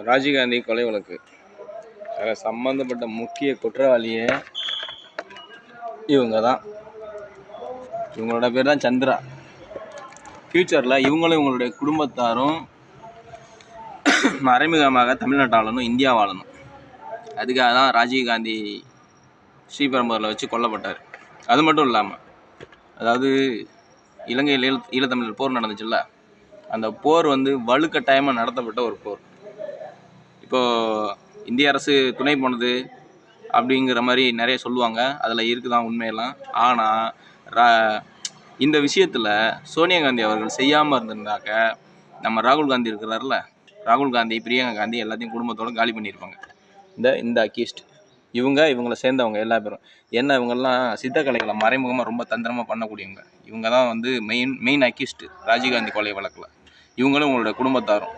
ராஜீவ்காந்தி கொலை வழக்கு அதில் சம்மந்தப்பட்ட முக்கிய குற்றவாளியே இவங்க தான். இவங்களோட பேர் தான் சந்திரா. ஃப்யூச்சரில் இவங்களும் இவங்களுடைய குடும்பத்தாரும் மறைமுகமாக தமிழ்நாட்டை ஆளணும், இந்தியா வாழணும். அதுக்காக தான் ராஜீவ்காந்தி ஸ்ரீபெரும்புதூரில் வச்சு கொல்லப்பட்டார். அது மட்டும் இல்லாமல், அதாவது இலங்கையில் ஈழத்தமிழர் போர் நடந்துச்சுல்ல, அந்த போர் வலுக்கட்டாயமாக நடத்தப்பட்ட ஒரு போர். இப்போது இந்திய அரசு துணை போனது அப்படிங்கிற மாதிரி நிறைய சொல்லுவாங்க, அதில் இருக்குதான் உண்மையெல்லாம். ஆனால் இந்த விஷயத்தில் சோனியா காந்தி அவர்கள் செய்யாமல் இருந்திருந்தாக்க நம்ம ராகுல் காந்தி இருக்கிறார்ல, ராகுல் காந்தி, பிரியங்கா காந்தி எல்லாத்தையும் குடும்பத்தோடு காலி பண்ணியிருப்பாங்க. இந்த அக்யூஸ்ட் இவங்களை சேர்ந்தவங்க எல்லா பேரும் என்ன, இவங்கெல்லாம் சித்தக்கலைகளை மறைமுகமாக ரொம்ப தந்திரமாக பண்ணக்கூடியவங்க. இவங்க தான் மெயின் அக்யூஸ்ட் ராஜீவ்காந்தி கொலை வழக்கில். இவங்களும் உங்களோட குடும்பத்தாரும்